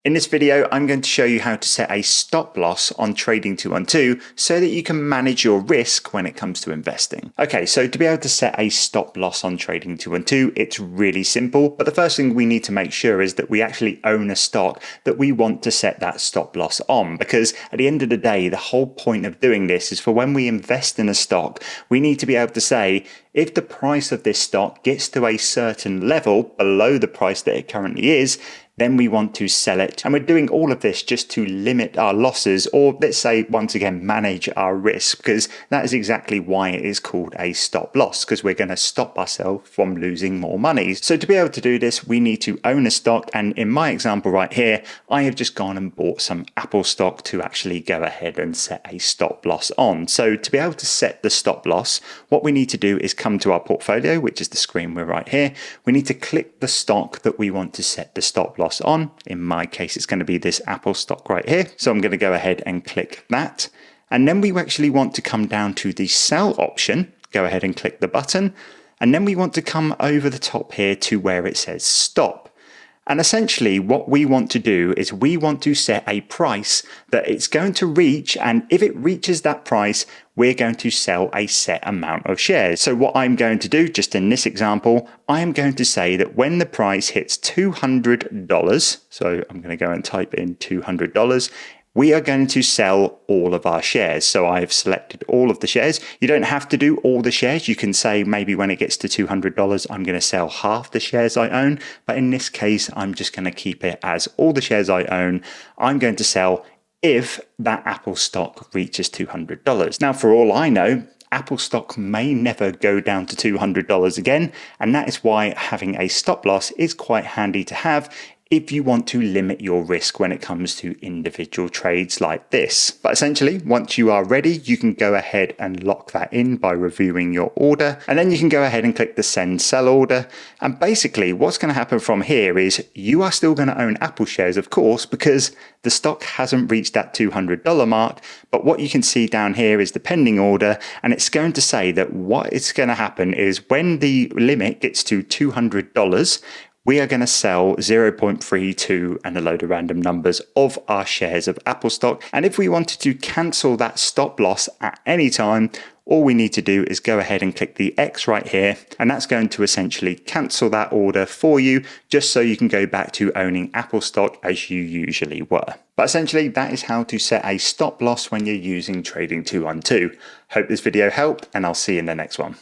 In this video, I'm going to show you how to set a stop loss on Trading 212 so that you can manage your risk when it comes to investing. Okay, so to be able to set a stop loss on Trading 212, it's really simple, but the first thing we need to make sure is that we actually own a stock that we want to set that stop loss on, because at the end of the day, the whole point of doing this is for when we invest in a stock, we need to be able to say, if the price of this stock gets to a certain level below the price that it currently is, then we want to sell it. And we're doing all of this just to limit our losses, or let's say, once again, manage our risk, because that is exactly why it is called a stop loss, because we're going to stop ourselves from losing more money. So to be able to do this, we need to own a stock. And in my example right here, I have just gone and bought some Apple stock to actually go ahead and set a stop loss on. So to be able to set the stop loss, what we need to do is come to our portfolio, which is the screen we're right here. We need to click the stock that we want to set the stop loss on. In my case, it's going to be this Apple stock right here. So I'm going to go ahead and click that. And then we actually want to come down to the sell option, go ahead and click the button. And then we want to come over the top here to where it says stop. And essentially what we want to do is we want to set a price that it's going to reach, and if it reaches that price, we're going to sell a set amount of shares. So what I'm going to do, just in this example, I am going to say that when the price hits $200, so I'm going to go and type in $200, we are going to sell all of our shares. So I've selected all of the shares. You don't have to do all the shares. You can say maybe when it gets to $200, I'm going to sell half the shares I own. But in this case, I'm just going to keep it as all the shares I own. I'm going to sell if that Apple stock reaches $200. Now, for all I know, Apple stock may never go down to $200 again. And that is why having a stop loss is quite handy to have if you want to limit your risk when it comes to individual trades like this. But essentially, once you are ready, you can go ahead and lock that in by reviewing your order. And then you can go ahead and click the send sell order. And basically what's going to happen from here is you are still going to own Apple shares, of course, because the stock hasn't reached that $200 mark. But what you can see down here is the pending order. And it's going to say that what is going to happen is when the limit gets to $200, we are going to sell 0.32 and a load of random numbers of our shares of Apple stock. And if we wanted to cancel that stop loss at any time, all we need to do is go ahead and click the X right here. And that's going to essentially cancel that order for you, just so you can go back to owning Apple stock as you usually were. But essentially, that is how to set a stop loss when you're using Trading 212. Hope this video helped, and I'll see you in the next one.